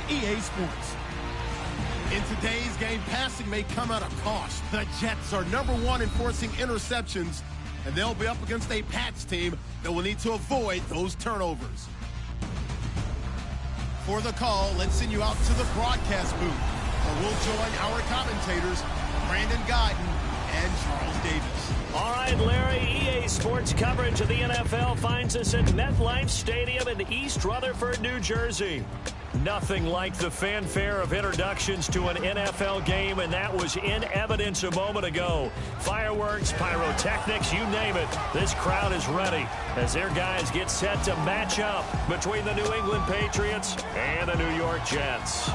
EA Sports. In today's game, passing may come at a cost. The Jets are #1 in forcing interceptions, and they'll be up against a Pats team that will need to avoid those turnovers. For the call, let's send you out to the broadcast booth, where we'll join our commentators, Brandon Guyton and Charles Davis. All right, Larry, EA Sports coverage of the NFL finds us at MetLife Stadium in East Rutherford, New Jersey. Nothing like the fanfare of introductions to an NFL game, and that was in evidence a moment ago. Fireworks, pyrotechnics, you name it. This crowd is ready as their guys get set to match up between the New England Patriots and the New York Jets.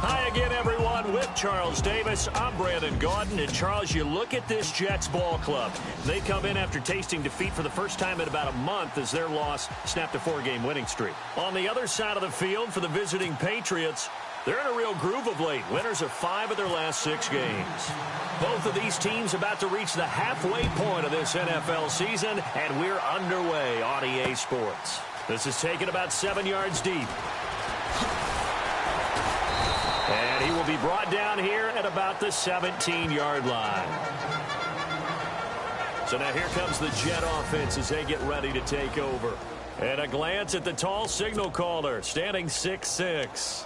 Hi again, everyone, with Charles Davis. I'm Brandon Guyton. And, Charles, you look at this Jets ball club. They come in after tasting defeat for the first time in about a month as their loss snapped a 4-game winning streak. On the other side of the field for the visiting Patriots, they're in a real groove of late. Winners of 5 of their last 6 games. Both of these teams about to reach the halfway point of this NFL season, and we're underway on EA Sports. This is taken about 7 yards deep. And he will be brought down here at about the 17-yard line. So now here comes the Jet offense as they get ready to take over. And a glance at the tall signal caller, standing 6'6".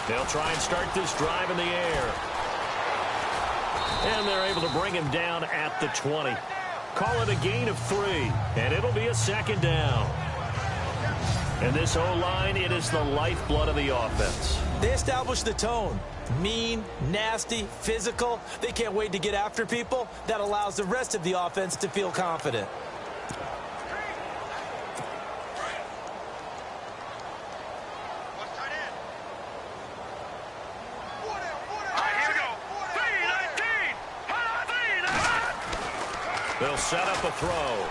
They'll try and start this drive in the air. And they're able to bring him down at the 20. Call it a gain of 3, and it'll be a 2nd down. And this O-line, it is the lifeblood of the offense. They established the tone. Mean, nasty, physical. They can't wait to get after people. That allows the rest of the offense to feel confident. They'll set up a throw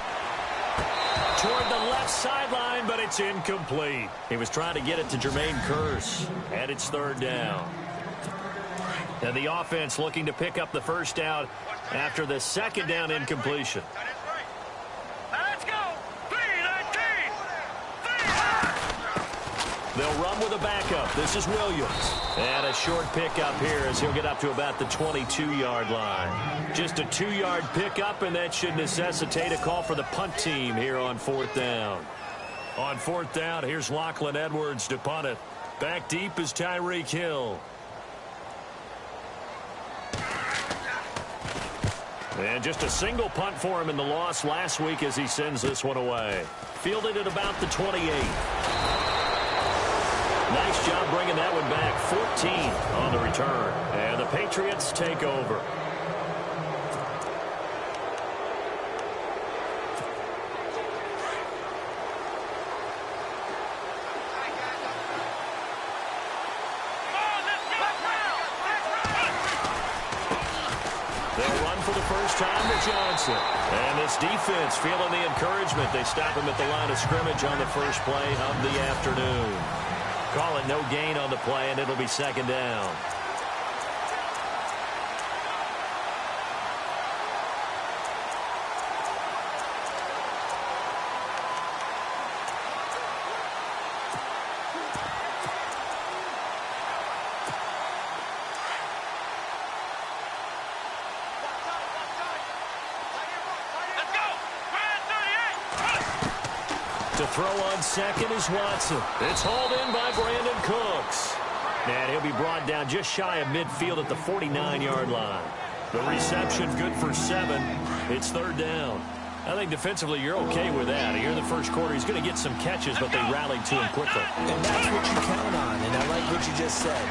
toward the left sideline, but it's incomplete. He was trying to get it to Jermaine Kearse, and it's 3rd down. And the offense looking to pick up the first down after the 2nd down incompletion. They'll run with a backup. This is Williams. And a short pickup here as he'll get up to about the 22-yard line. Just a 2-yard pickup, and that should necessitate a call for the punt team here on 4th down. On 4th down, here's Lachlan Edwards to punt it. Back deep is Tyreek Hill. And just a single punt for him in the loss last week as he sends this one away. Fielded at about the 28. Nice job bringing that one back. 14 on the return. And the Patriots take over. They'll run for the first time to Johnson. And this defense feeling the encouragement. They stop him at the line of scrimmage on the first play of the afternoon. Call it no gain on the play, and it'll be 2nd down. To throw on second is Watson. It's hauled in by Brandon Cooks. And he'll be brought down just shy of midfield at the 49-yard line. The reception good for 7. It's 3rd down. I think defensively you're okay with that. Here in the first quarter, he's going to get some catches, but they rallied to him quickly. And that's what you count on, and I like what you just said.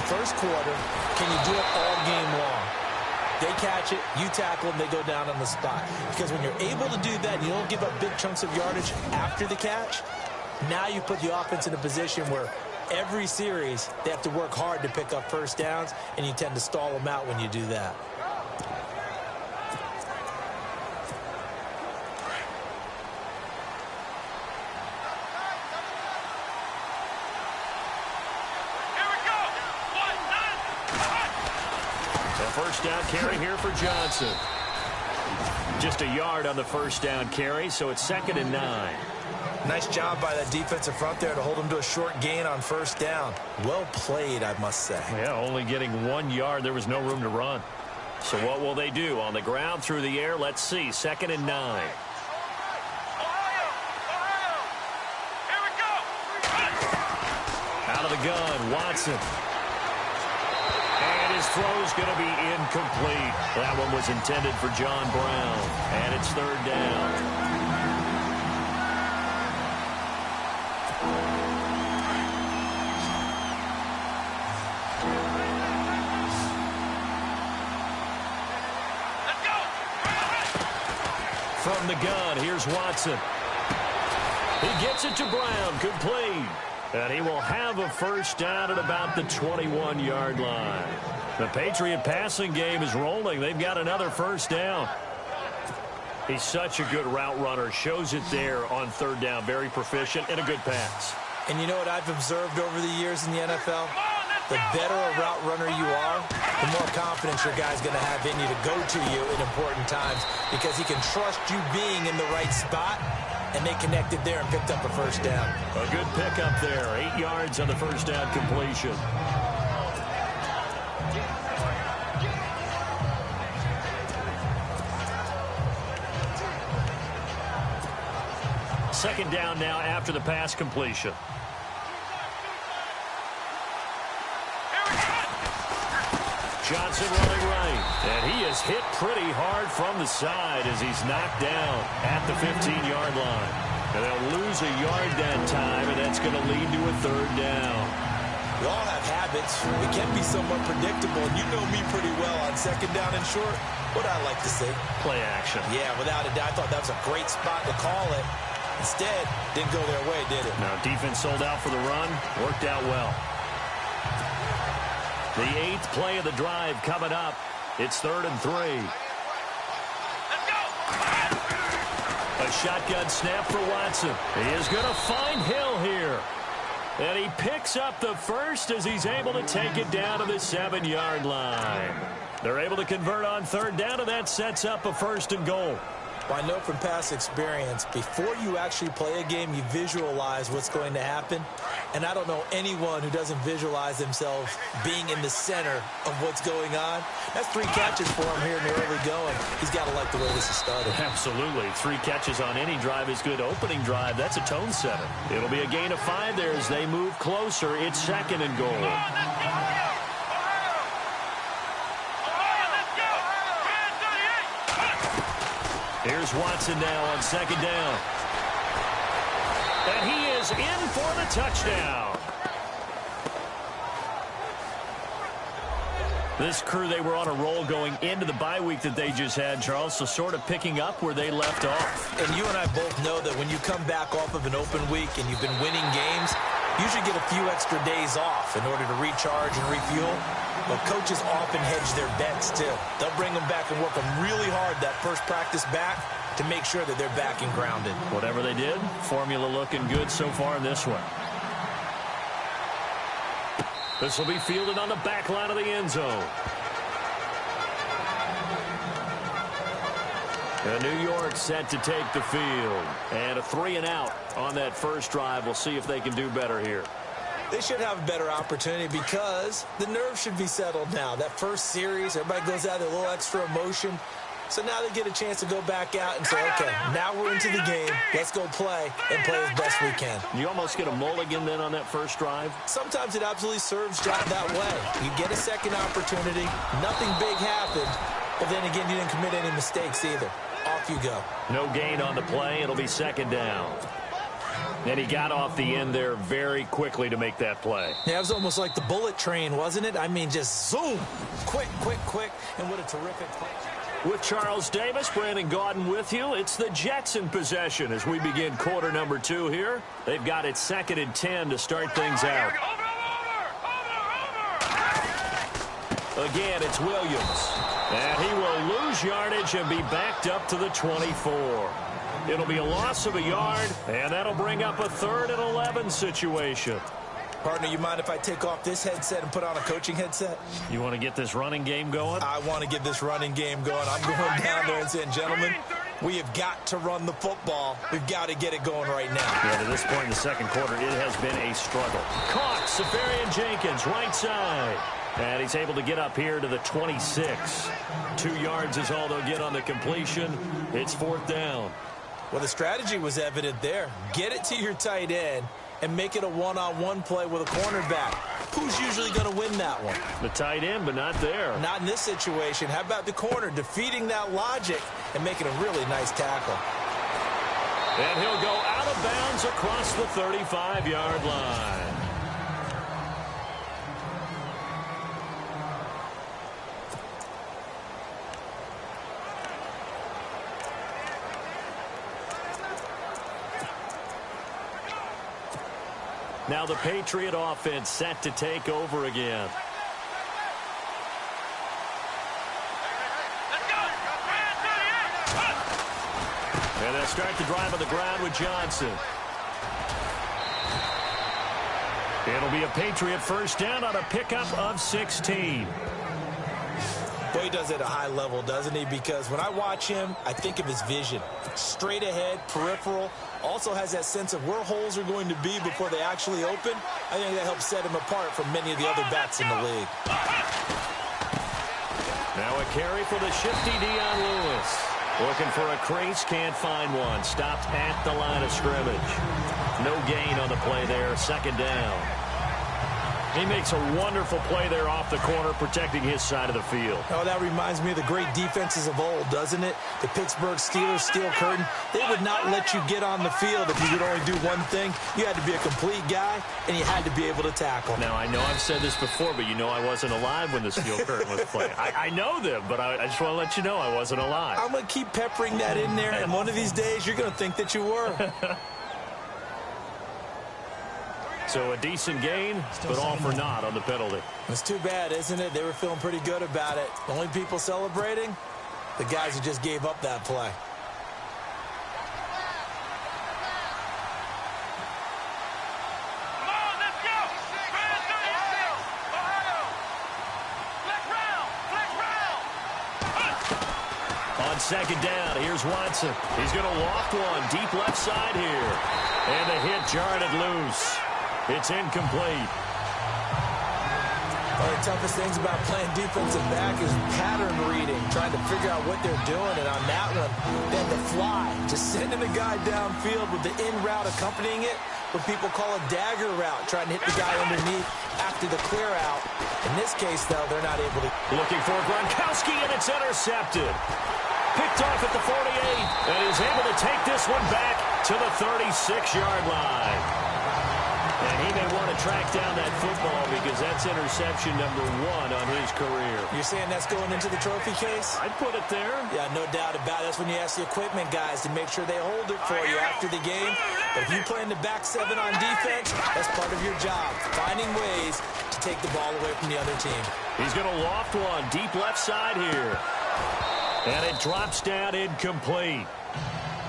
First quarter, can you do it all game long? They catch it, you tackle them, they go down on the spot. Because when you're able to do that, you don't give up big chunks of yardage after the catch, now you put the offense in a position where every series they have to work hard to pick up first downs, and you tend to stall them out when you do that. first down carry here for Johnson. Just a yard on the first down carry, so it's 2nd and 9. Nice job by that defensive front there to hold him to a short gain on first down. Well played, I must say. Yeah, only getting 1 yard. There was no room to run. So what will they do? On the ground, through the air? Let's see. 2nd and 9. Out of the gun, Watson. And his throw's going to be incomplete. That one was intended for John Brown. And it's 3rd down. From the gun, here's Watson. He gets it to Brown, complete. And he will have a first down at about the 21-yard line. The Patriot passing game is rolling. They've got another first down. He's such a good route runner. Shows it there on 3rd down. Very proficient and a good pass. And you know what I've observed over the years in the NFL? The better a route runner you are, the more confidence your guy's going to have in you to go to you in important times because he can trust you being in the right spot, and they connected there and picked up a first down. A good pickup there. 8 yards on the first down completion. Second down now after the pass completion. Johnson running right, and he is hit pretty hard from the side as he's knocked down at the 15-yard line. And they'll lose a yard that time, and that's going to lead to a 3rd down. We all have habits. We can be somewhat predictable, and you know me pretty well on 2nd down and short. What I like to see? Play action. Yeah, without a doubt. I thought that was a great spot to call it. Instead, didn't go their way, did it? No, defense sold out for the run. Worked out well. The 8th play of the drive coming up. It's 3rd and 3. Let's go. A shotgun snap for Watson. He is going to find Hill here. And he picks up the first as he's able to take it down to the 7-yard line. They're able to convert on 3rd down, and that sets up a 1st and goal. Well, I know from past experience, before you actually play a game, you visualize what's going to happen. And I don't know anyone who doesn't visualize themselves being in the center of what's going on. That's 3 catches for him here in the early going. He's got to like the way this has started. Absolutely. 3 catches on any drive is good. Opening drive, that's a tone setter. It'll be a gain of 5 there as they move closer. It's 2nd and goal. Here's Watson now on 2nd down. And he is in for the touchdown. This crew, they were on a roll going into the bye week that they just had, Charles, so sort of picking up where they left off. And you and I both know that when you come back off of an open week and you've been winning games, you should get a few extra days off in order to recharge and refuel. But coaches often hedge their bets, too. They'll bring them back and work them really hard that first practice back to make sure that they're back and grounded. Whatever they did, formula looking good so far in this one. This will be fielded on the back line of the end zone. And New York set to take the field. And a 3-and-out on that first drive. We'll see if they can do better here. They should have a better opportunity because the nerves should be settled now. That first series, everybody goes out with a little extra emotion. So now they get a chance to go back out and say, okay, now we're into the game. Let's go play and play as best we can. You almost get a mulligan then on that first drive? Sometimes it absolutely serves that way. You get a second opportunity. Nothing big happened. But then again, you didn't commit any mistakes either. Off you go. No gain on the play. It'll be 2nd down. And he got off the end there very quickly to make that play. Yeah, it was almost like the bullet train, wasn't it? I mean, just zoom. Quick, quick, quick. And what a terrific play. With Charles Davis, Brandon Gaudin with you. It's the Jets in possession as we begin quarter number 2 here. They've got it 2nd and 10 to start things out. Again, it's Williams. And he will lose yardage and be backed up to the 24. It'll be a loss of a yard, and that'll bring up a 3rd and 11 situation. Partner, you mind if I take off this headset and put on a coaching headset? You want to get this running game going? I want to get this running game going. I'm going down there and saying, gentlemen, we have got to run the football. We've got to get it going right now. Yeah, to this point in the second quarter, it has been a struggle. Caught, Safarian Jenkins, right side. And he's able to get up here to the 26. 2 yards is all they'll get on the completion. It's 4th down. Well, the strategy was evident there. Get it to your tight end and make it a one-on-one play with a cornerback. Who's usually going to win that one? The tight end, but not there. Not in this situation. How about the corner defeating that logic and making a really nice tackle? And he'll go out of bounds across the 35-yard line. Now the Patriot offense set to take over again. And they'll start the drive on the ground with Johnson. It'll be a Patriot first down on a pickup of 16. Boy, he does it at a high level, doesn't he? Because when I watch him, I think of his vision. Straight ahead, peripheral. Also has that sense of where holes are going to be before they actually open. I think that helps set him apart from many of the other backs in the league. Now a carry for the shifty Dion Lewis. Looking for a crease, can't find one. Stopped at the line of scrimmage. No gain on the play there, 2nd down. He makes a wonderful play there off the corner, protecting his side of the field. Oh, that reminds me of the great defenses of old, doesn't it? The Pittsburgh Steelers, steel curtain. They would not let you get on the field if you could only do one thing. You had to be a complete guy, and you had to be able to tackle. Now, I know I've said this before, but you know I wasn't alive when the steel curtain was playing. I know them, but I just want to let you know I wasn't alive. I'm going to keep peppering that in there, and one of these days you're going to think that you were. So a decent gain, but all for naught on the penalty. It's too bad, isn't it? They were feeling pretty good about it. The only people celebrating, the guys who just gave up that play. Come on, let's go! On 2nd down, here's Watson. He's going to loft one deep left side here. And the hit jarred it loose. It's incomplete. One of the toughest things about playing defensive back is pattern reading, trying to figure out what they're doing. And on that one, then the fly, just sending a guy downfield with the in route accompanying it, what people call a dagger route, trying to hit the guy underneath after the clear out. In this case, though, they're not able to. Looking for Gronkowski, and it's intercepted. Picked off at the 48, and he's able to take this one back to the 36-yard line. And he may want to track down that football because that's interception number 1 on his career. You're saying that's going into the trophy case? I'd put it there. Yeah, no doubt about it. That's when you ask the equipment guys to make sure they hold it for you after the game. But if you play in the back 7 on defense, that's part of your job, finding ways to take the ball away from the other team. He's going to loft one deep left side here. And it drops down incomplete.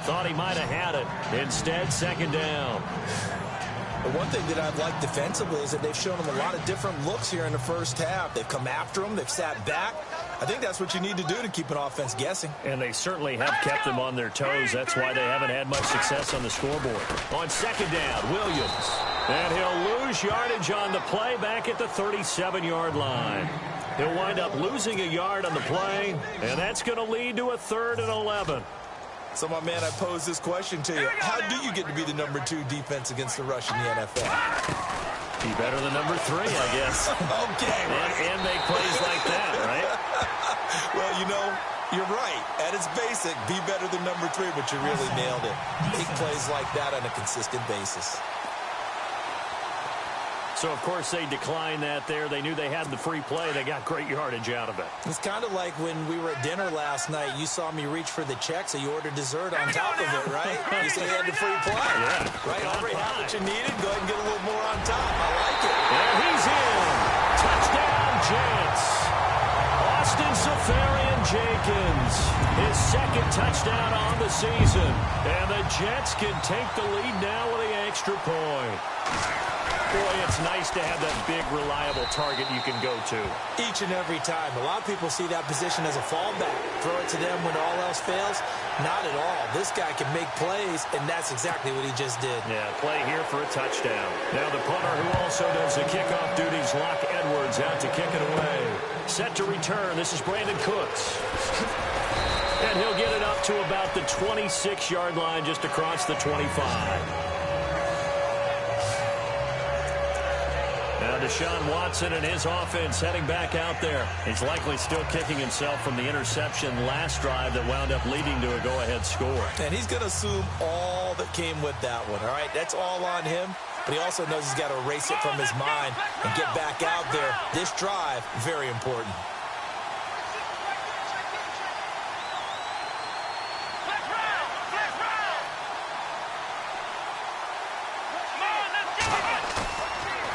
Thought he might have had it. Instead, 2nd down. The one thing that I've liked defensively is that they've shown them a lot of different looks here in the first half. They've come after them. They've sat back. I think that's what you need to do to keep an offense guessing. And they certainly have kept them on their toes. That's why they haven't had much success on the scoreboard. On 2nd down, Williams. And he'll lose yardage on the play back at the 37-yard line. He'll wind up losing a yard on the play, and that's going to lead to a 3rd and 11. So, my man, I pose this question to you. How do you get to be the number 2 defense against the rush in the NFL? Be better than number 3, I guess. Okay, right. And make plays like that, right? Well, you know, you're right. At its basic, be better than number 3, but you really nailed it. Make plays like that on a consistent basis. So, of course, they declined that there. They knew they had the free play. They got great yardage out of it. It's kind of like when we were at dinner last night. You saw me reach for the check, so you ordered dessert on top of it, right? You said you had the free play. Yeah. Right? Already had what you needed. Go ahead and get a little more on top. I like it. And he's in. Touchdown, Jets. Austin Safarian Jenkins. His 2nd touchdown on the season. And the Jets can take the lead now with the extra point. Boy, it's nice to have that big, reliable target you can go to. Each and every time. A lot of people see that position as a fallback. Throw it to them when all else fails. Not at all. This guy can make plays, and that's exactly what he just did. Yeah, play here for a touchdown. Now the punter who also does the kickoff duties, Locke Edwards, out to kick it away. Set to return. This is Brandon Cooks. And he'll get it up to about the 26-yard line, just across the 25. Now Deshaun Watson and his offense heading back out there. He's likely still kicking himself from the interception last drive that wound up leading to a go-ahead score. And he's going to assume all that came with that one, all right? That's all on him. But he also knows he's got to erase it from his mind and get back out there. This drive, very important.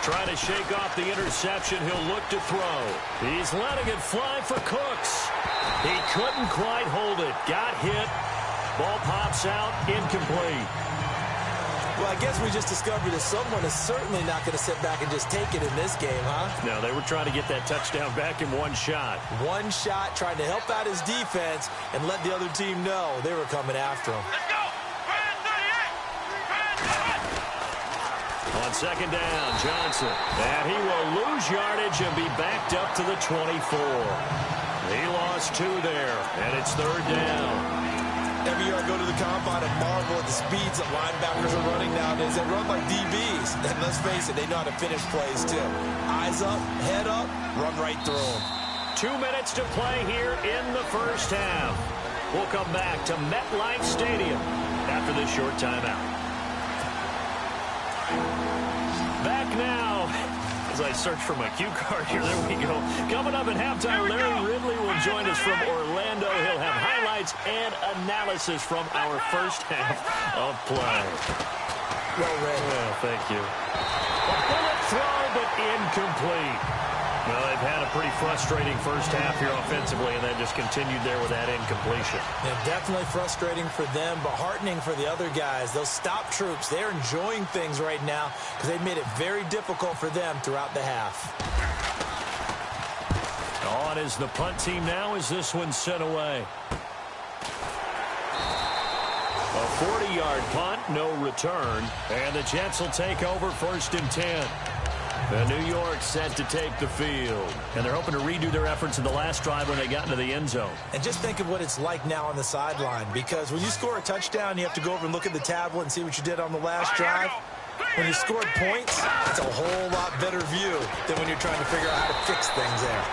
Trying to shake off the interception. He'll look to throw. He's letting it fly for Cooks. He couldn't quite hold it. Got hit. Ball pops out. Incomplete. Well, I guess we just discovered that someone is certainly not going to sit back and just take it in this game, huh? No, they were trying to get that touchdown back in one shot. One shot, trying to help out his defense and let the other team know they were coming after him. Let's go! On second down, Johnson. And he will lose yardage and be backed up to the 24. He lost 2 there, and it's third down. Every year I go to the combine and marvel at the speeds that linebackers are running nowadays. They run like DBs. And let's face it, they know how to finish plays too. Eyes up, head up, run right through them. 2 minutes to play here in the first half. We'll come back to MetLife Stadium after this short timeout. Back now, as I search for my cue card here, there we go. Coming up at halftime, Larry Ridley will join us from Orlando. He'll have highlights and analysis from our first half of play. Well read. Well, thank you. A bullet throw, but incomplete. Well, they've had a pretty frustrating first half here offensively, and then just continued there with that incompletion. Yeah, definitely frustrating for them, but heartening for the other guys. Those stop troops, they're enjoying things right now because they've made it very difficult for them throughout the half. On is the punt team now as this one's sent away. A 40-yard punt, no return, and the Jets will take over 1st and 10. New York set to take the field. And they're hoping to redo their efforts in the last drive when they got into the end zone. And just think of what it's like now on the sideline, because when you score a touchdown, you have to go over and look at the tablet and see what you did on the last drive. When you scored points, it's a whole lot better view than when you're trying to figure out how to fix things there.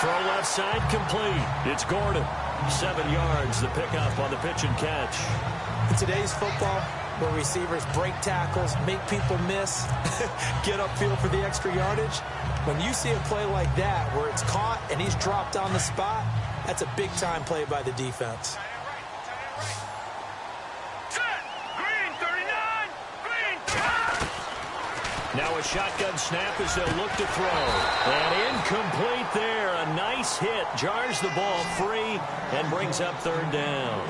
Throw left side complete. It's Gordon. 7 yards, the pickup on the pitch and catch. In today's football, where receivers break tackles, make people miss, get upfield for the extra yardage, when you see a play like that where it's caught and he's dropped on the spot, that's a big-time play by the defense. Green 39! Green 39! Now a shotgun snap as they'll look to throw. And incomplete there. A nice hit. Jars the ball free and brings up third down.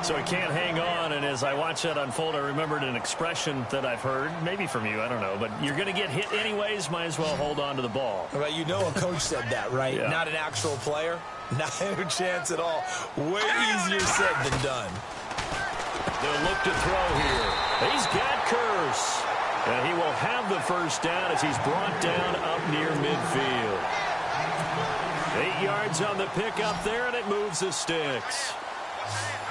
So he can't hang on, and as I watch that unfold, I remembered an expression that I've heard, maybe from you, I don't know, but you're going to get hit anyways, might as well hold on to the ball. Right, you know a coach said that, right? Yeah. Not an actual player. Not a chance at all. Way easier said than done. They'll look to throw here. He's got Curse. And he will have the first down as he's brought down up near midfield. 8 yards on the pickup there, and it moves the sticks.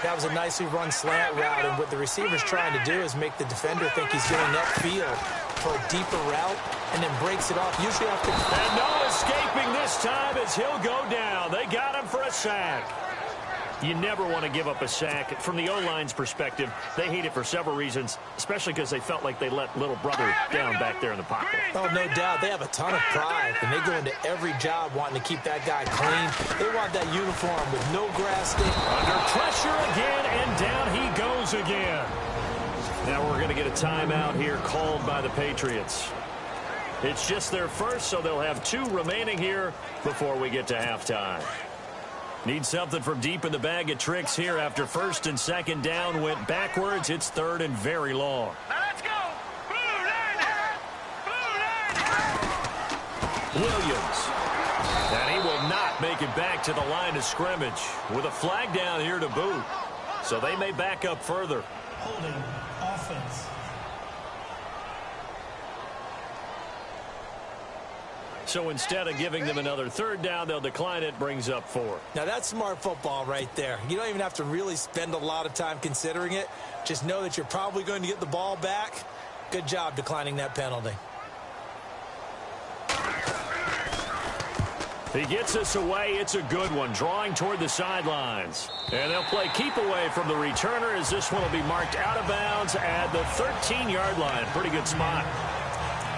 That was a nicely run slant route, and what the receiver's trying to do is make the defender think he's going upfield for a deeper route, and then breaks it off. Usually after... And no escaping this time as he'll go down. They got him for a sack. You never want to give up a sack. From the O-line's perspective, they hate it for several reasons, especially because they felt like they let little brother down back there in the pocket. Oh, no doubt. They have a ton of pride, and they go into every job wanting to keep that guy clean. They want that uniform with no grass stain. Under pressure again, and down he goes again. Now we're going to get a timeout here called by the Patriots. It's just their first, so they'll have 2 remaining here before we get to halftime. Need something from deep in the bag of tricks here after 1st and 2nd down went backwards. It's 3rd and very long. Now let's go! Blue line! Williams. And he will not make it back to the line of scrimmage with a flag down here to boot. So they may back up further. Holding offense. So instead of giving them another third down, they'll decline it, brings up 4. Now, that's smart football right there. You don't even have to really spend a lot of time considering it. Just know that you're probably going to get the ball back. Good job declining that penalty. He gets us away. It's a good one, drawing toward the sidelines. And they'll play keep away from the returner as this one will be marked out of bounds at the 13-yard line. Pretty good spot.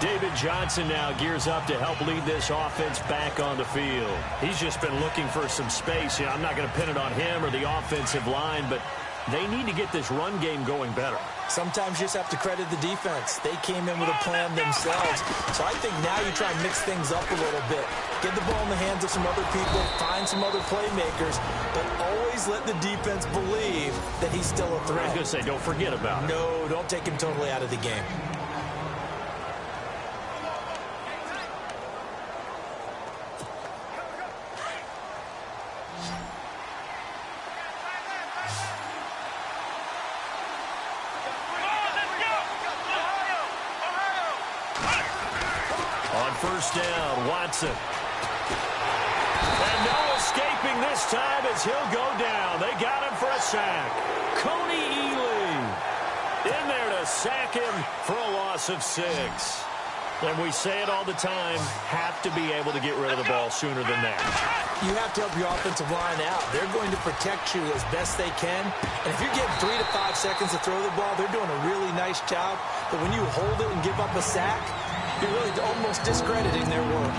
David Johnson now gears up to help lead this offense back on the field. He's just been looking for some space. I'm not going to pin it on him or the offensive line, but they need to get this run game going better. Sometimes you just have to credit the defense. They came in with a plan themselves. So I think now you try and mix things up a little bit. Get the ball in the hands of some other people, find some other playmakers, but always let the defense believe that he's still a threat. I was going to say, don't forget about it. No, don't take him totally out of the game. First down, Watson. And no escaping this time as he'll go down. They got him for a sack. Coney Ely in there to sack him for a loss of 6. And we say it all the time, have to be able to get rid of the ball sooner than that. You have to help your offensive line out. They're going to protect you as best they can. And if you're getting 3 to 5 seconds to throw the ball, they're doing a really nice job. But when you hold it and give up a sack, you're really almost discrediting their work.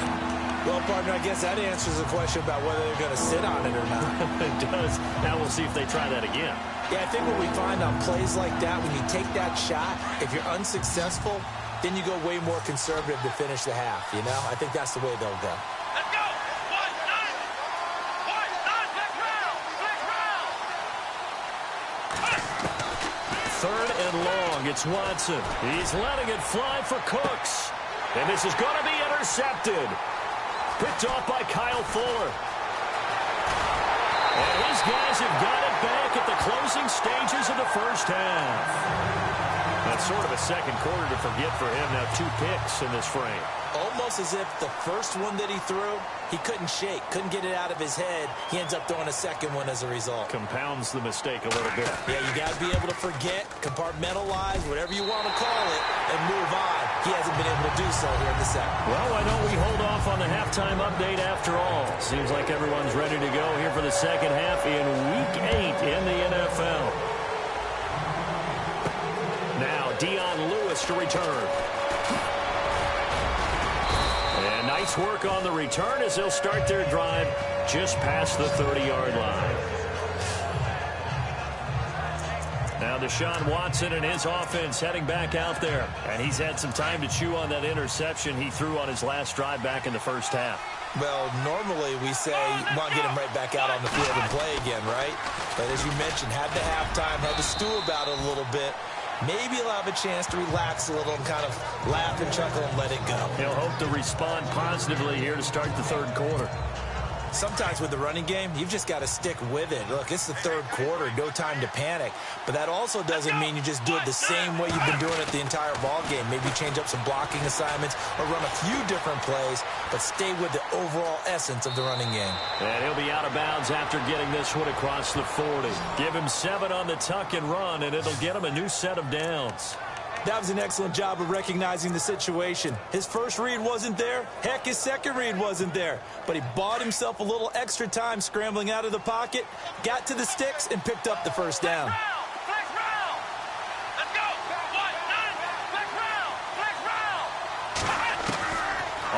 Well, partner, I guess that answers the question about whether they're going to sit on it or not. It does. Now we'll see if they try that again. Yeah, I think what we find on plays like that, when you take that shot, if you're unsuccessful, then you go way more conservative to finish the half, you know? I think that's the way they'll go. Let's go! 3rd and long. It's Watson. He's letting it fly for Cooks. And this is going to be intercepted. Picked off by Kyle Fuller. And his guys have got it back at the closing stages of the first half. That's sort of a second quarter to forget for him. Now 2 picks in this frame. Almost as if the first one that he threw, he couldn't shake, couldn't get it out of his head. He ends up throwing a second one as a result. Compounds the mistake a little bit. Yeah, you got to be able to forget, compartmentalize, whatever you want to call it, and move on. He hasn't been able to do so here in the second. Well, why don't we hold off on the halftime update after all? Seems like everyone's ready to go here for the second half in Week 8 in the NFL. Now, Dion Lewis to return. And nice work on the return as they'll start their drive just past the 30-yard line. Now Deshaun Watson and his offense heading back out there. And he's had some time to chew on that interception he threw on his last drive back in the first half. Well, normally we say, want to get him right back out on the field and play again, right? But as you mentioned, had the halftime, had to stew about it a little bit. Maybe he'll have a chance to relax a little and kind of laugh and chuckle and let it go. He'll hope to respond positively here to start the third quarter. Sometimes with the running game, you've just got to stick with it. Look, it's the third quarter, no time to panic. But that also doesn't mean you just do it the same way you've been doing it the entire ball game. Maybe change up some blocking assignments or run a few different plays, but stay with the overall essence of the running game. And he'll be out of bounds after getting this one across the 40. Give him 7 on the tuck and run, and it'll get him a new set of downs. That was an excellent job of recognizing the situation. His first read wasn't there. Heck, his second read wasn't there. But he bought himself a little extra time scrambling out of the pocket, got to the sticks, and picked up the first down. Flex round! Let's go! 1, 9, flex round!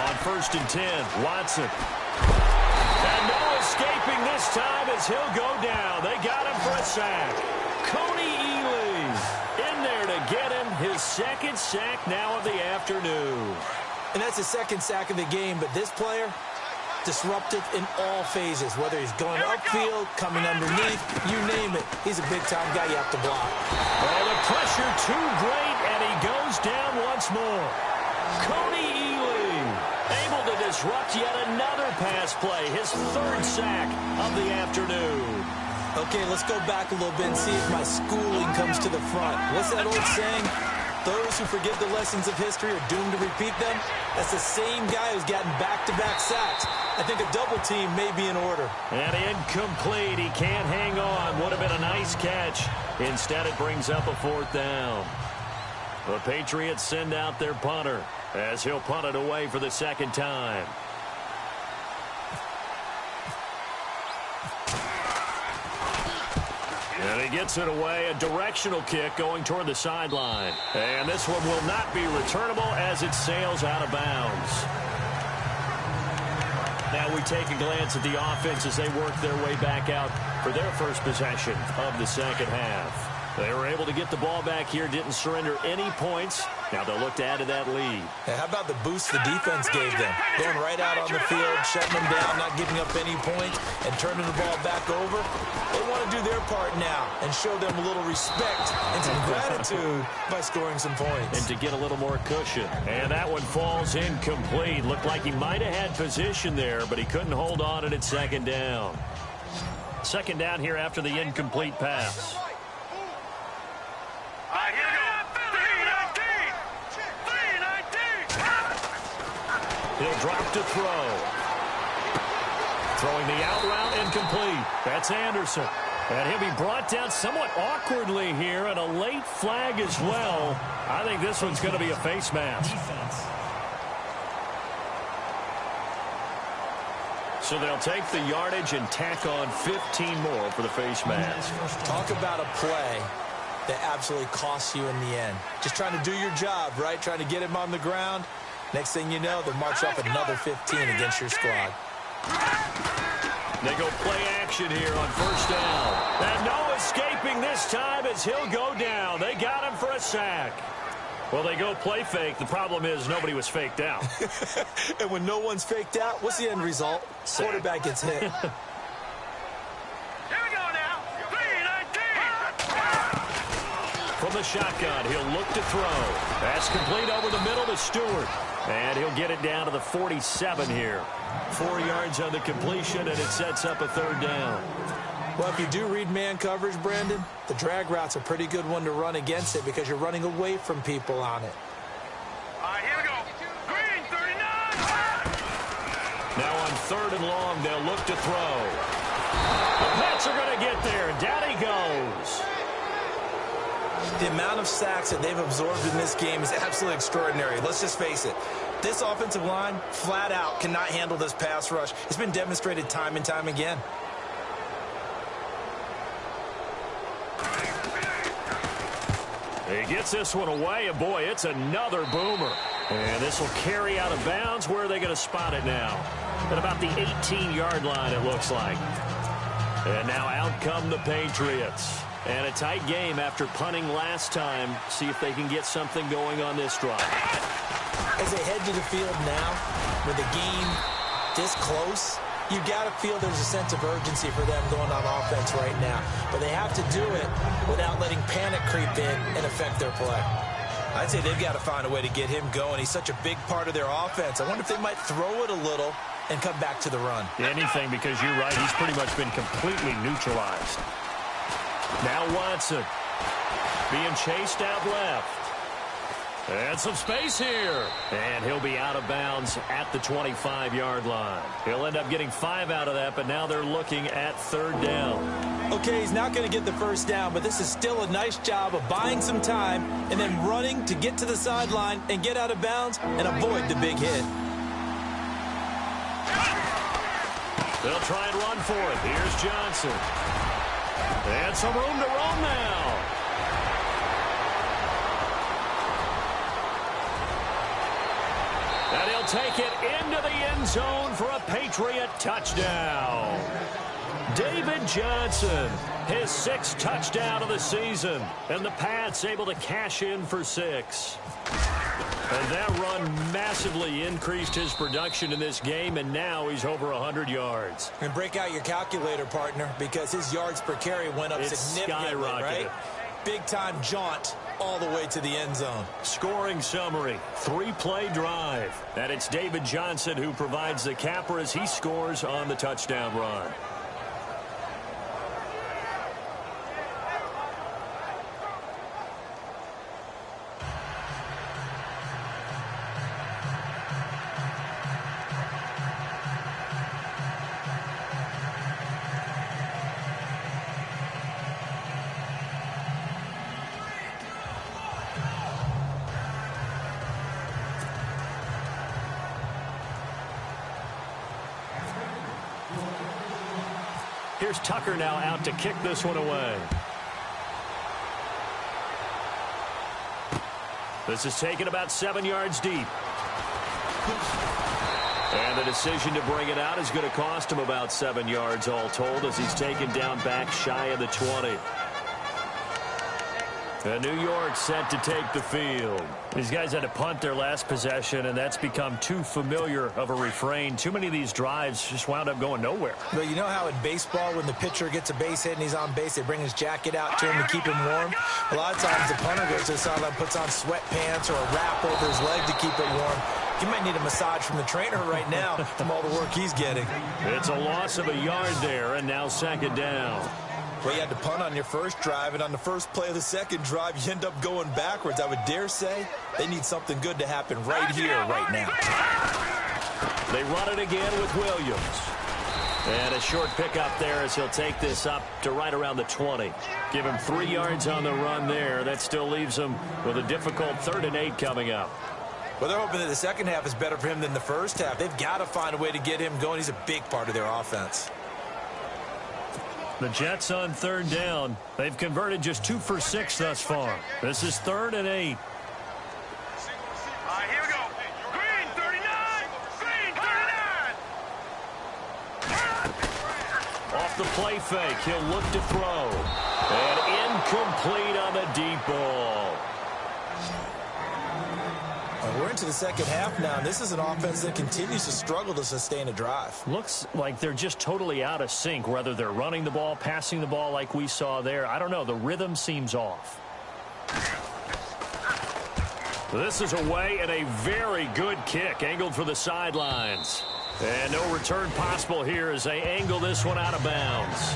On 1st and 10, Watson. And no escaping this time as he'll go down. They got him for a sack. Coney Ely in there to get him his second sack now of the afternoon. And that's the second sack of the game, but this player, disruptive in all phases, whether he's going upfield, coming underneath, you name it. He's a big-time guy you have to block. Well, the pressure too great, and he goes down once more. Able to disrupt yet another pass play, his third sack of the afternoon. Okay, let's go back a little bit and see if my schooling comes to the front. What's that old saying? Those who forget the lessons of history are doomed to repeat them. That's the same guy who's gotten back-to-back sacks. I think a double team may be in order. And incomplete. He can't hang on. Would have been a nice catch. Instead, it brings up a fourth down. The Patriots send out their punter as he'll punt it away for the second time. And he gets it away, a directional kick going toward the sideline. And this one will not be returnable as it sails out of bounds. Now we take a glance at the offense as they work their way back out for their first possession of the second half. They were able to get the ball back here, didn't surrender any points. Now they'll look to add to that lead. Hey, how about the boost the defense gave them? Going right out on the field, shutting them down, not giving up any points, and turning the ball back over. They want to do their part now and show them a little respect and some gratitude by scoring some points. And to get a little more cushion. And that one falls incomplete. Looked like he might have had position there, but he couldn't hold on at second down. Second down here after the incomplete pass. He'll drop to throw. Throwing the out route incomplete. That's Anderson. And he'll be brought down somewhat awkwardly here, and a late flag as well. I think this one's going to be a face mask. So they'll take the yardage and tack on 15 more for the face mask. Talk about a play that absolutely costs you in the end. Just trying to do your job, right? Trying to get him on the ground. Next thing you know, they'll march off another 15 against your squad. They go play action here on first down. And no escaping this time as he'll go down. They got him for a sack. Well, they go play fake. The problem is nobody was faked out. And when no one's faked out, what's the end result? Sack. Quarterback gets hit. Here we go now. 3-19. From the shotgun, he'll look to throw. Pass complete over the middle to Stewart. And he'll get it down to the 47 here. 4 yards on the completion, and it sets up a third down. Well, if you do read man coverage, Brandon, the drag route's a pretty good one to run against it because you're running away from people on it. All right, here we go. Green, 39. Now on third and long, they'll look to throw. The Pats are going to get there, and down he goes. The amount of sacks that they've absorbed in this game is absolutely extraordinary. Let's just face it. This offensive line, flat out, cannot handle this pass rush. It's been demonstrated time and time again. He gets this one away, and boy, it's another boomer. And this will carry out of bounds. Where are they going to spot it now? At about the 18-yard line, it looks like. And now out come the Patriots. And a tight game after punting last time. See if they can get something going on this drive. As they head to the field now, with the game this close, you got to feel there's a sense of urgency for them going on offense right now. But they have to do it without letting panic creep in and affect their play. I'd say they've got to find a way to get him going. He's such a big part of their offense. I wonder if they might throw it a little and come back to the run. Anything, because you're right. He's pretty much been completely neutralized. Now Watson being chased out left. And some space here. And he'll be out of bounds at the 25-yard line. He'll end up getting 5 out of that, but now they're looking at third down. Okay, he's not going to get the first down, but this is still a nice job of buying some time and then running to get to the sideline and get out of bounds and avoid the big hit. They'll try and run for it. Here's Johnson. And some room to roam now. And he'll take it into the end zone for a Patriot touchdown. David Johnson, his 6th touchdown of the season. And the Pats able to cash in for 6. And that run massively increased his production in this game, and now he's over 100 yards. And break out your calculator, partner, because his yards per carry went up significantly, right? Big-time jaunt all the way to the end zone. Scoring summary, 3-play drive. And it's David Johnson who provides the capper as he scores on the touchdown run. Here's Tucker now out to kick this one away. This is taken about 7 yards deep. And the decision to bring it out is going to cost him about 7 yards all told as he's taken down back shy of the 20. And New York set to take the field. These guys had to punt their last possession, and that's become too familiar of a refrain. Too many of these drives just wound up going nowhere. But you know how in baseball, when the pitcher gets a base hit and he's on base, they bring his jacket out to him to keep him warm? A lot of times the punter goes to the sideline, puts on sweatpants or a wrap over his leg to keep it warm. He might need a massage from the trainer right now from all the work he's getting. It's a loss of a yard there, and now second down. Well, you had to punt on your first drive, and on the first play of the second drive, you end up going backwards. I would dare say they need something good to happen right here, right now. They run it again with Williams. And a short pickup there as he'll take this up to right around the 20. Give him 3 yards on the run there. That still leaves him with a difficult 3rd and 8 coming up. Well, they're hoping that the second half is better for him than the first half. They've got to find a way to get him going. He's a big part of their offense. The Jets on 3rd down. They've converted just 2 for 6 thus far. This is 3rd and 8. All right, here we go. Green, 39. Green, 39. Off the play fake, he'll look to throw. And incomplete on the deep ball. We're into the second half now, and this is an offense that continues to struggle to sustain a drive. Looks like they're just totally out of sync, whether they're running the ball, passing the ball like we saw there. I don't know. The rhythm seems off. This is away and a very good kick, angled for the sidelines. And no return possible here as they angle this one out of bounds.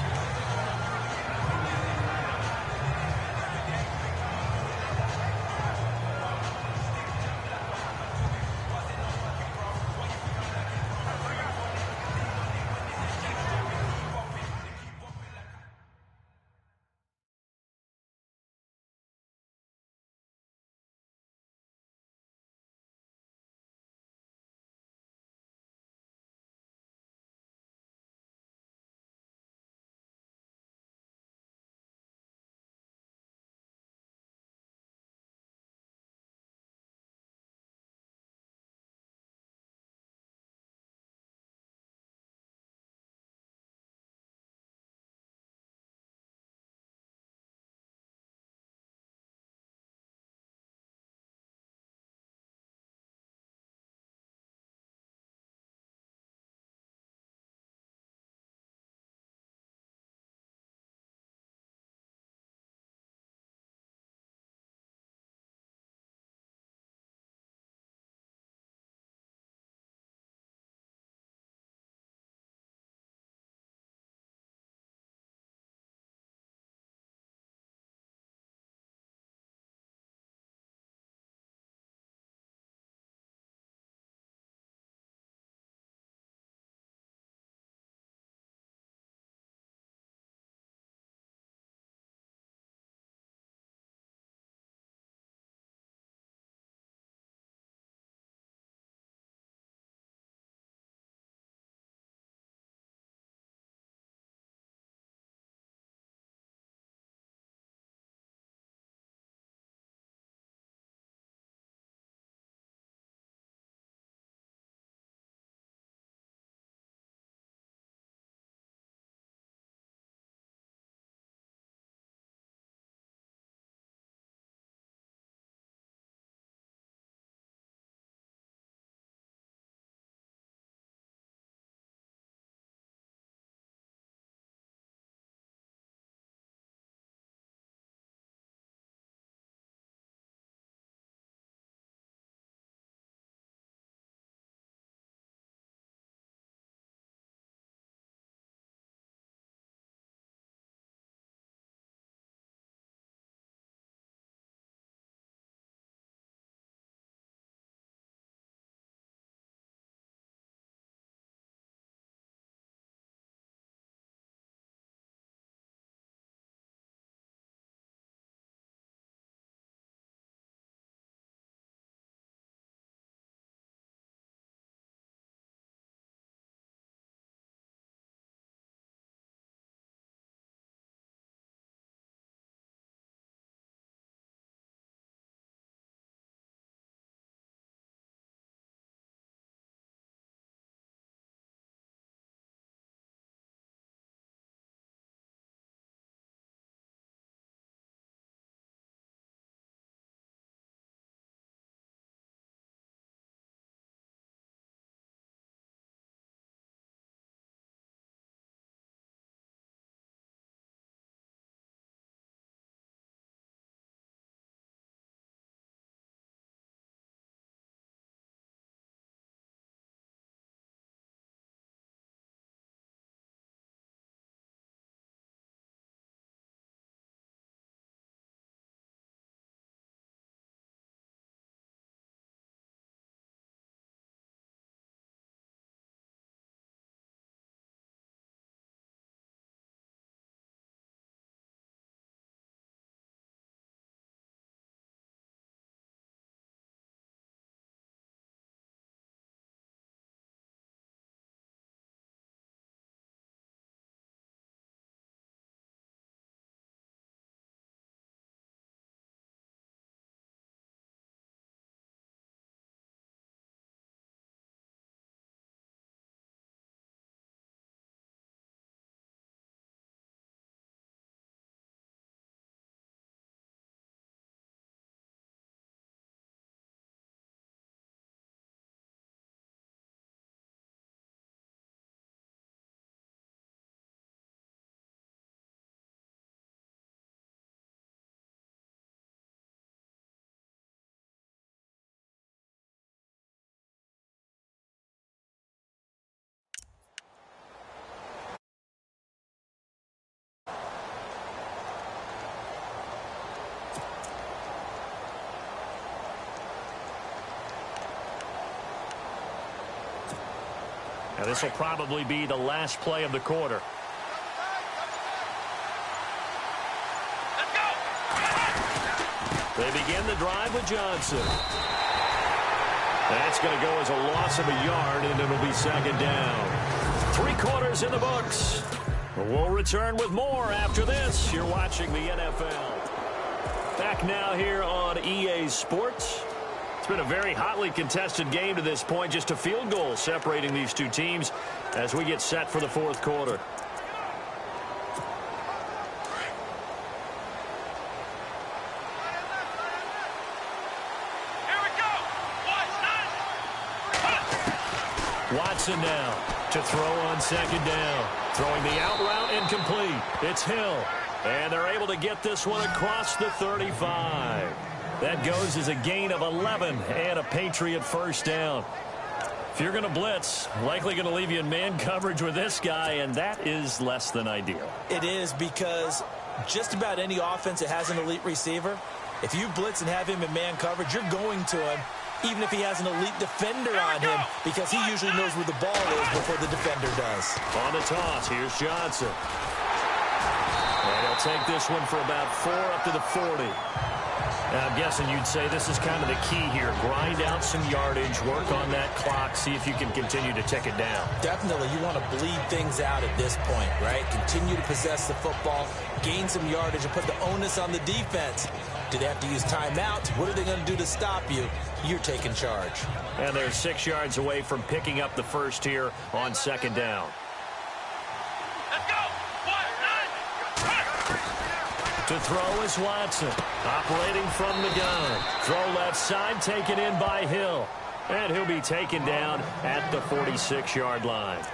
This will probably be the last play of the quarter. Let's go. They begin the drive with Johnson. That's going to go as a loss of a yard, and it'll be second down. 3 quarters in the books. We'll return with more after this. You're watching the NFL. Back now here on EA Sports. It's been a very hotly contested game to this point. Just a field goal separating these two teams as we get set for the fourth quarter. Here we go. Watson now to throw on second down. Throwing the out route incomplete. It's Hill. And they're able to get this one across the 35. That goes as a gain of 11 and a Patriot first down. If you're going to blitz, likely going to leave you in man coverage with this guy, and that is less than ideal. It is, because just about any offense that has an elite receiver, if you blitz and have him in man coverage, you're going to him, even if he has an elite defender on him, because he usually knows where the ball is before the defender does. On the toss, here's Johnson. And he'll take this one for about 4 up to the 40. Now, I'm guessing you'd say this is kind of the key here. Grind out some yardage, work on that clock, see if you can continue to tick it down. Definitely, you want to bleed things out at this point, right? Continue to possess the football, gain some yardage, and put the onus on the defense. Do they have to use timeouts? What are they going to do to stop you? You're taking charge. And they're 6 yards away from picking up the first here on second down. Let's go. To throw is Watson, operating from the gun. Throw left side, taken in by Hill. And he'll be taken down at the 46-yard line.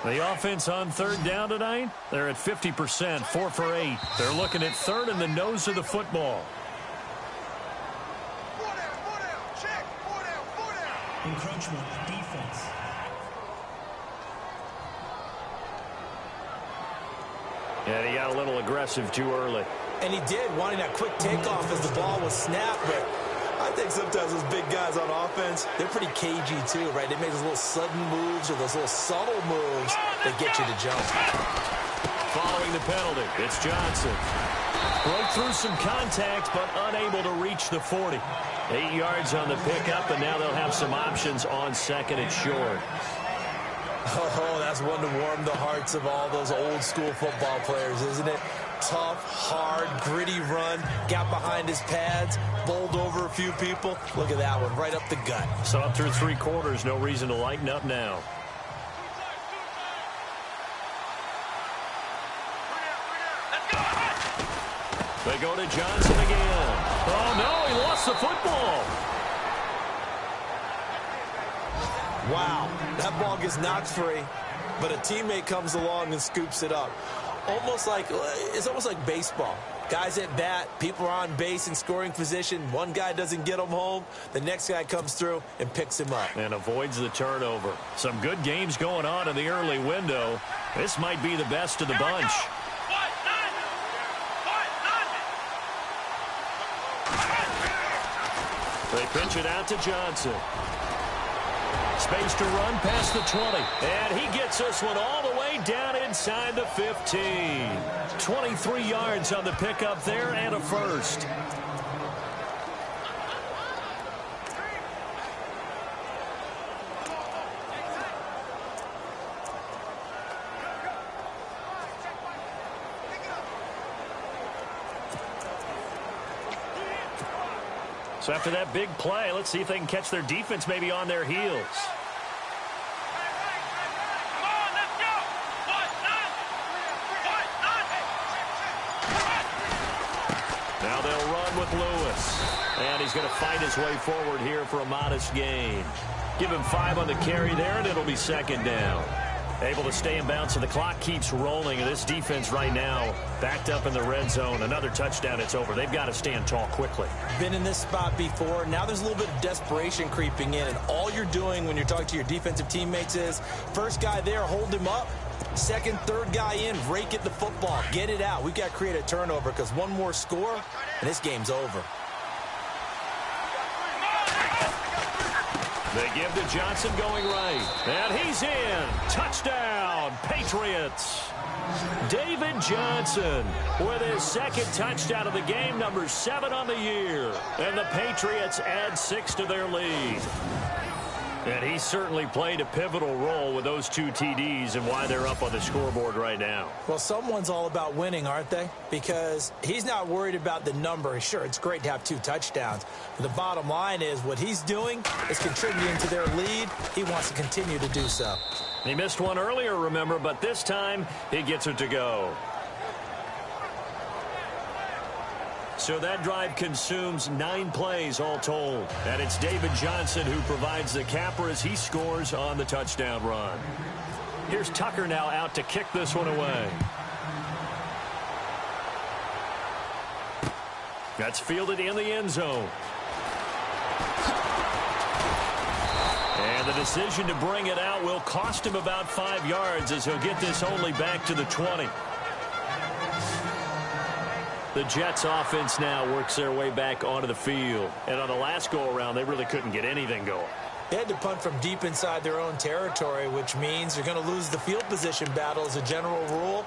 The offense on third down tonight, they're at 50%, 4 for 8. They're looking at third in the nose of the football. Check. 4 down. Encroachment defense. And he got a little aggressive too early. And he did, wanting that quick takeoff as the ball was snapped, but I think sometimes those big guys on offense, they're pretty cagey too, right? They make those little sudden moves or those little subtle moves that get you to jump. Following the penalty, it's Johnson. Broke through some contact, but unable to reach the 40. 8 yards on the pickup, and now they'll have some options on second and short. Oh, that's one to warm the hearts of all those old school football players, isn't it? Tough, hard, gritty run, got behind his pads, bowled over a few people. Look at that one, right up the gut. So up through 3 quarters, no reason to lighten up now. They go to Johnson again. Oh, no, he lost the football. Wow, that ball gets knocked free, but a teammate comes along and scoops it up. It's almost like baseball. Guys at bat, people are on base in scoring position. One guy doesn't get him home. The next guy comes through and picks him up. And avoids the turnover. Some good games going on in the early window. This might be the best of the bunch. They pitch it out to Johnson. Space to run past the 20. And he gets this one all the way down inside the 15. 23 yards on the pickup there and a first. So after that big play, let's see if they can catch their defense maybe on their heels. Now they'll run with Lewis. And he's going to fight his way forward here for a modest gain. Give him 5 on the carry there, and it'll be second down. Able to stay in bounds, so the clock keeps rolling. And this defense right now backed up in the red zone. Another touchdown, it's over. They've got to stand tall quickly. Been in this spot before. Now there's a little bit of desperation creeping in. And all you're doing when you're talking to your defensive teammates is, first guy there, hold him up. Second, third guy in, rake at the football. Get it out. We've got to create a turnover because one more score, and this game's over. They give to Johnson going right. And he's in. Touchdown, Patriots. David Johnson with his second touchdown of the game, number 7 on the year. And the Patriots add 6 to their lead. And he certainly played a pivotal role with those 2 TDs and why they're up on the scoreboard right now. Well, someone's all about winning, aren't they? Because he's not worried about the number. Sure, it's great to have 2 touchdowns. But the bottom line is what he's doing is contributing to their lead. He wants to continue to do so. He missed one earlier, remember, but this time he gets it to go. So that drive consumes 9 plays all told. And it's David Johnson who provides the capper as he scores on the touchdown run. Here's Tucker now out to kick this one away. That's fielded in the end zone. And the decision to bring it out will cost him about 5 yards as he'll get this only back to the 20. The Jets offense now works their way back onto the field. And on the last go-around, they really couldn't get anything going. They had to punt from deep inside their own territory, which means you're going to lose the field position battle as a general rule.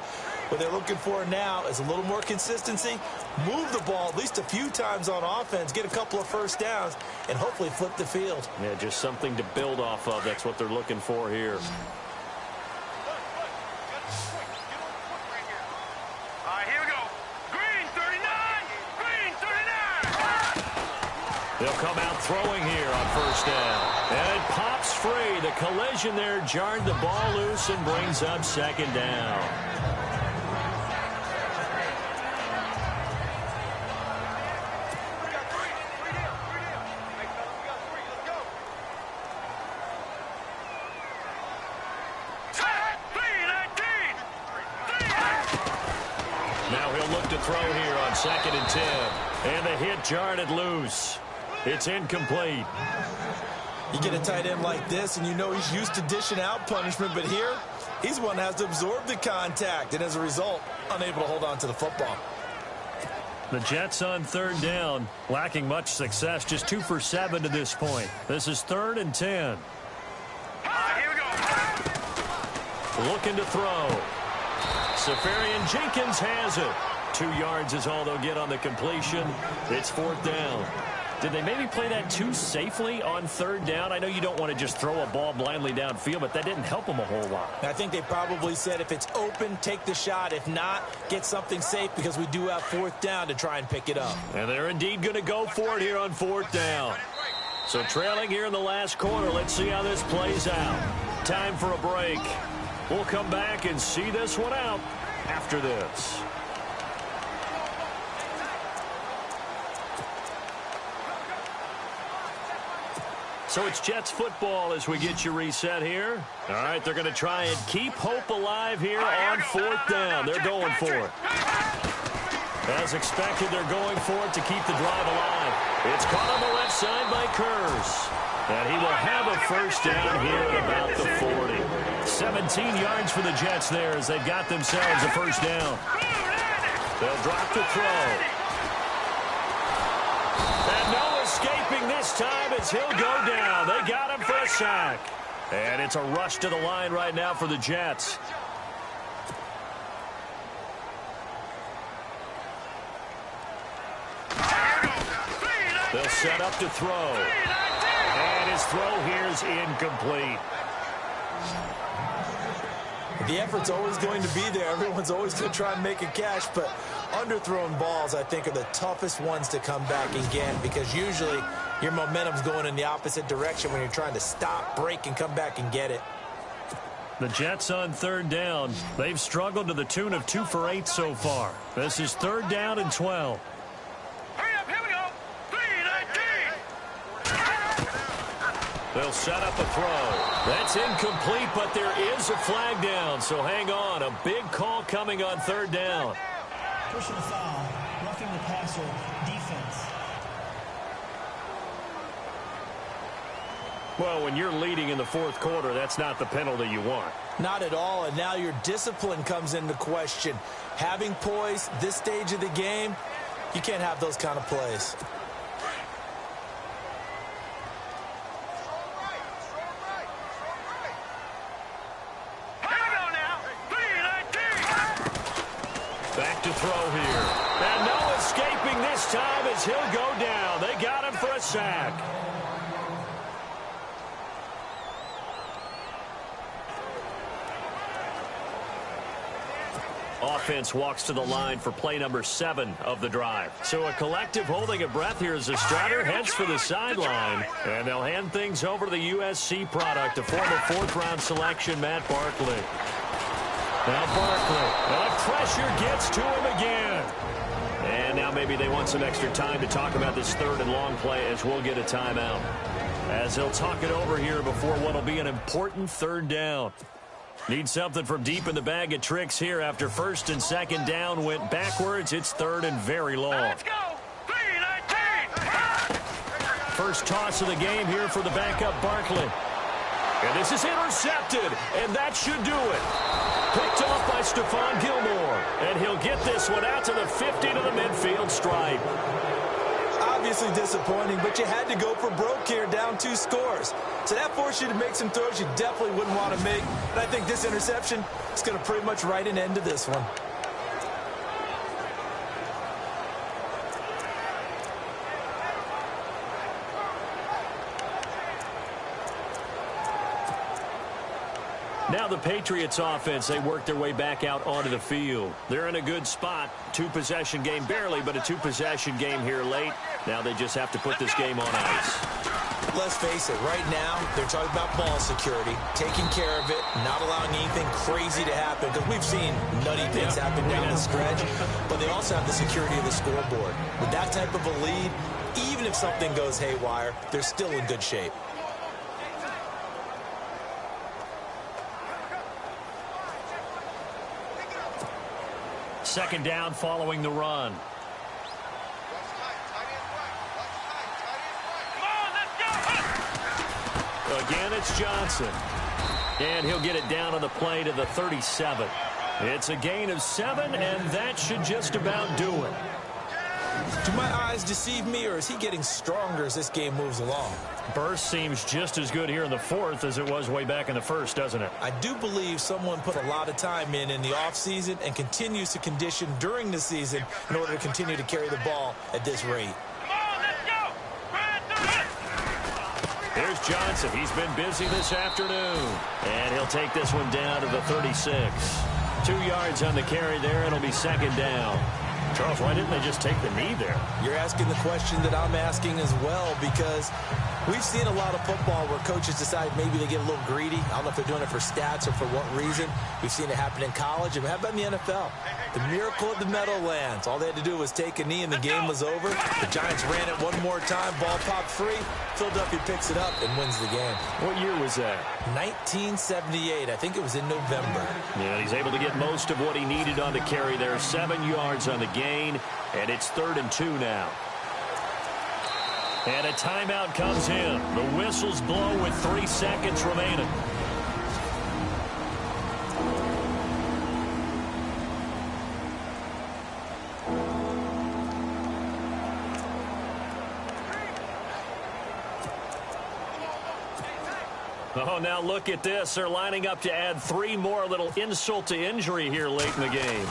What they're looking for now is a little more consistency, move the ball at least a few times on offense, get a couple of first downs, and hopefully flip the field. Yeah, just something to build off of. That's what they're looking for here. They'll come out throwing here on first down. And it pops free. The collision there jarred the ball loose and brings up second down. Now he'll look to throw here on 2nd and 10. And the hit jarred it loose. It's incomplete. You get a tight end like this, and you know he's used to dishing out punishment, but here, he's one that has to absorb the contact, and as a result, unable to hold on to the football. The Jets on 3rd down, lacking much success, just 2 for 7 to this point. This is 3rd and 10. Here we go. Looking to throw. Safarian Jenkins has it. 2 yards is all they'll get on the completion. It's 4th down. Did they maybe play that too safely on 3rd down? I know you don't want to just throw a ball blindly downfield, but that didn't help them a whole lot. I think they probably said if it's open, take the shot. If not, get something safe because we do have 4th down to try and pick it up. And they're indeed going to go for it here on 4th down. So trailing here in the last quarter, let's see how this plays out. Time for a break. We'll come back and see this one out after this. So it's Jets football as we get you reset here. All right, they're going to try and keep hope alive here on 4th down. They're going for it. As expected, they're going for it to keep the drive alive. It's caught on the left side by Kurz. And he will have a first down here at about the 40. 17 yards for the Jets there as they've got themselves a first down. They'll drop to throw. And no escaping this time as he'll go down. They got him for a sack. And it's a rush to the line right now for the Jets. They'll set up to throw. And his throw here is incomplete. The effort's always going to be there. Everyone's always going to try and make a catch, but underthrown balls, I think, are the toughest ones to come back and get because usually your momentum's going in the opposite direction when you're trying to stop, break, and come back and get it. The Jets on 3rd down. They've struggled to the tune of 2 for 8 so far. This is 3rd down and 12. Hurry up, here we go. 3-19. They'll set up a throw. That's incomplete, but there is a flag down, so hang on. A big call coming on third down. Pushing a foul, roughing the passer, defense. Well, when you're leading in the fourth quarter, that's not the penalty you want. Not at all, and now your discipline comes into question. Having poise this stage of the game, you can't have those kind of plays. Back to throw here. And no escaping this time as he'll go down. They got him for a sack. Offense walks to the line for play number 7 of the drive. So a collective holding of breath here as the starter heads for the sideline. And they'll hand things over to the USC product, a former fourth-round selection, Matt Barkley. Now Barkley, and pressure gets to him again. And now maybe they want some extra time to talk about this third and long play as we'll get a timeout. As they'll talk it over here before what will be an important third down. Need something from deep in the bag of tricks here after first and second down went backwards. It's third and very long. Let's go. 3-19. First toss of the game here for the backup Barkley. And this is intercepted, and that should do it. Picked off by Stephon Gilmore. And he'll get this one out to the 50 to the midfield stripe. Obviously disappointing, but you had to go for broke here, down 2 scores. So that forced you to make some throws you definitely wouldn't want to make. And I think this interception is going to pretty much write an end to this one. Now the Patriots offense, they work their way back out onto the field. They're in a good spot. 2-possession game barely, but a 2-possession game here late. Now they just have to put this game on ice. Let's face it, right now, they're talking about ball security, taking care of it, not allowing anything crazy to happen, because we've seen nutty things happen down the stretch, but they also have the security of the scoreboard. With that type of a lead, even if something goes haywire, they're still in good shape. Second down following the run. Again, it's Johnson. And he'll get it down on the play to the 37. It's a gain of 7, and that should just about do it. Do my eyes deceive me, or is he getting stronger as this game moves along? Burst seems just as good here in the fourth as it was way back in the first, doesn't it? I do believe someone put a lot of time in the offseason and continues to condition during the season in order to continue to carry the ball at this rate. Here's Johnson. He's been busy this afternoon. And he'll take this one down to the 36. 2 yards on the carry there. It'll be second down. Charles, why didn't they just take the knee there? You're asking the question that I'm asking as well, because we've seen a lot of football where coaches decide maybe they get a little greedy. I don't know if they're doing it for stats or for what reason. We've seen it happen in college, and how about in the NFL? The miracle of the Meadowlands. All they had to do was take a knee, and the game was over. The Giants ran it one more time. Ball popped free. Philadelphia picks it up and wins the game. What year was that? 1978. I think it was in November. Yeah, he's able to get most of what he needed on the carry there. 7 yards on the gain, and it's 3rd and 2 now. And a timeout comes in. The whistles blow with 3 seconds remaining. Oh, now look at this. They're lining up to add 3 more, little insult to injury here late in the game.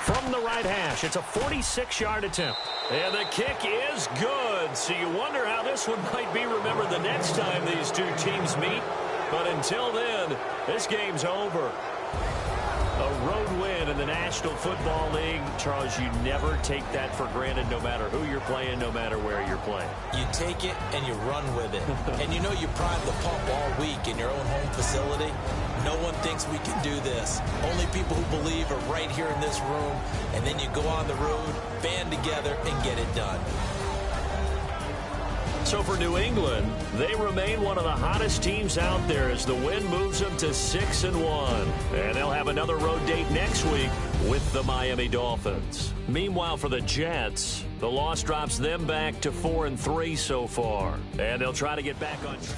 From the right hash, it's a 46-yard attempt. And the kick is good. So you wonder how this one might be remembered the next time these two teams meet. But until then, this game's over. A road win in the National Football League. Charles, you never take that for granted no matter who you're playing, no matter where you're playing. You take it and you run with it. And you know you prime the pump all week in your own home facility. No one thinks we can do this. Only people who believe are right here in this room. And then you go on the road, band together, and get it done. So for New England, they remain one of the hottest teams out there as the win moves them to 6-1. And they'll have another road date next week with the Miami Dolphins. Meanwhile, for the Jets, the loss drops them back to 4-3 so far. And they'll try to get back on track.